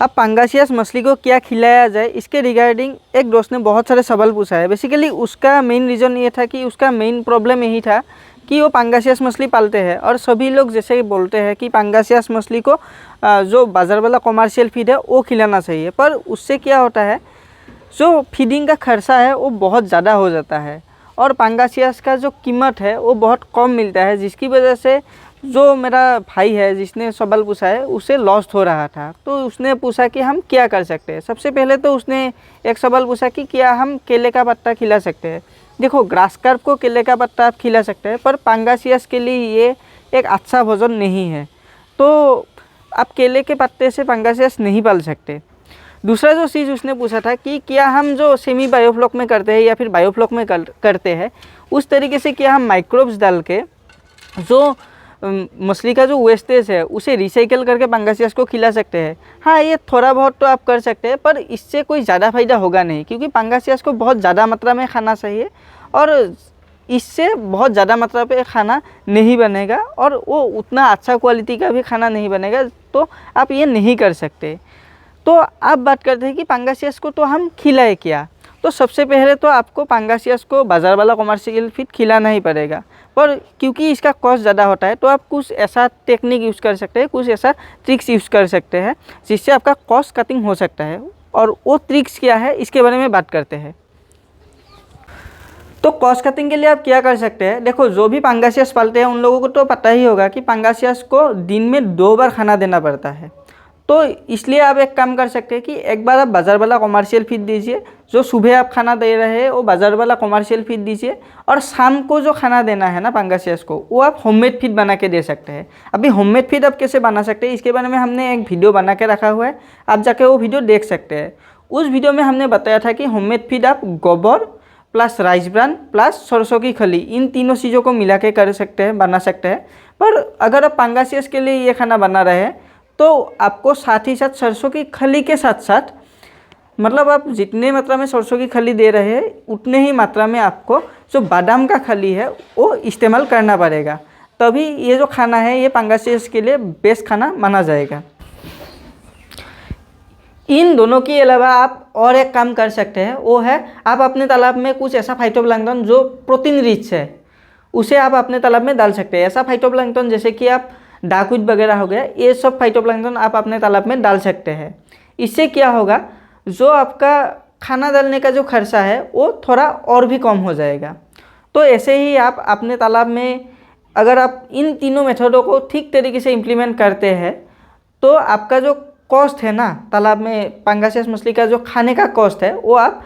अब पंगासियस मछली को क्या खिलाया जाए, इसके रिगार्डिंग एक दोस्त ने बहुत सारे सवाल पूछा है। बेसिकली उसका मेन रीज़न ये था कि उसका मेन प्रॉब्लम यही था कि वो पंगासियस मछली पालते हैं और सभी लोग जैसे बोलते हैं कि पंगासियस मछली को जो बाज़ार वाला कॉमर्शियल फीड है वो खिलाना चाहिए, पर उससे क्या होता है, जो फीडिंग का खर्चा है वो बहुत ज़्यादा हो जाता है और पंगासियस का जो कीमत है वो बहुत कम मिलता है, जिसकी वजह से जो मेरा भाई है जिसने सवाल पूछा है उसे लॉस हो रहा था। तो उसने पूछा कि हम क्या कर सकते हैं। सबसे पहले तो उसने एक सवाल पूछा कि क्या हम केले का पत्ता खिला सकते हैं। देखो, ग्रास कार्प को केले का पत्ता आप खिला सकते हैं, पर पंगासियस के लिए ये एक अच्छा भोजन नहीं है, तो आप केले के पत्ते से पंगासियस नहीं पाल सकते। दूसरा जो चीज़ उसने पूछा था कि क्या हम जो सेमी बायोफ्लॉक में करते हैं या फिर बायोफ्लॉक में करते हैं उस तरीके से क्या हम माइक्रोब्स डाल के जो मछली का जो वेस्टेज है उसे रिसाइकल करके पंगासियस को खिला सकते हैं। हाँ, ये थोड़ा बहुत तो आप कर सकते हैं, पर इससे कोई ज़्यादा फायदा होगा नहीं, क्योंकि पंगासियस को बहुत ज़्यादा मात्रा में खाना चाहिए और इससे बहुत ज़्यादा मात्रा पे खाना नहीं बनेगा और वो उतना अच्छा क्वालिटी का भी खाना नहीं बनेगा, तो आप ये नहीं कर सकते। तो आप बात करते हैं कि पंगासियस को तो हम खिलाए क्या। तो सबसे पहले तो आपको पंगासियस को बाज़ार वाला कमर्शियल फीड खिलाना ही पड़ेगा, पर क्योंकि इसका कॉस्ट ज़्यादा होता है तो आप कुछ ऐसा टेक्निक यूज़ कर सकते हैं, कुछ ऐसा ट्रिक्स यूज़ कर सकते हैं जिससे आपका कॉस्ट कटिंग हो सकता है। और वो ट्रिक्स क्या है इसके बारे में बात करते हैं। तो कॉस्ट कटिंग के लिए आप क्या कर सकते हैं। देखो, जो भी पंगासियस पालते हैं उन लोगों को तो पता ही होगा कि पंगासियस को दिन में 2 बार खाना देना पड़ता है। तो इसलिए आप एक काम कर सकते हैं कि एक बार आप बाज़ार वाला कमर्शियल फीड दीजिए, जो सुबह आप खाना दे रहे हैं वो बाज़ार वाला कमर्शियल फीड दीजिए, और शाम को जो खाना देना है ना पंगासियस को वो आप होममेड फीड बना के दे सकते हैं। अभी होममेड फीड आप कैसे बना सकते हैं इसके बारे में हमने एक वीडियो बना के रखा हुआ है, आप जाके वो वीडियो देख सकते हैं। उस वीडियो में हमने बताया था कि होममेड फीड आप गोबर प्लस राइस ब्रान प्लस सरसों की खली, इन तीनों चीज़ों को मिला के कर सकते हैं, बना सकते हैं। पर अगर आप पंगासियस के लिए ये खाना बना रहे हैं तो आपको साथ ही साथ सरसों की खली के साथ साथ, मतलब आप जितने मात्रा में सरसों की खली दे रहे हैं उतने ही मात्रा में आपको जो बादाम का खली है वो इस्तेमाल करना पड़ेगा, तभी ये जो खाना है ये पंगासियस के लिए बेस्ट खाना माना जाएगा। इन दोनों के अलावा आप और एक काम कर सकते हैं, वो है आप अपने तालाब में कुछ ऐसा फाइटोप्लैंक्टन जो प्रोटीन रिच है उसे आप अपने तालाब में डाल सकते हैं। ऐसा फाइटोप्लैंक्टन जैसे कि आप डाकविड वगैरह हो गया, ये सब फाइटोप्लैंक्टन आप अपने तालाब में डाल सकते हैं। इससे क्या होगा, जो आपका खाना डालने का जो खर्चा है वो थोड़ा और भी कम हो जाएगा। तो ऐसे ही आप अपने तालाब में अगर आप इन तीनों मेथडों को ठीक तरीके से इम्प्लीमेंट करते हैं तो आपका जो कॉस्ट है ना तालाब में पंगासियस मछली का जो खाने का कॉस्ट है वो आप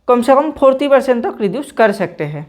कम से कम 40% तक रिड्यूस कर सकते हैं।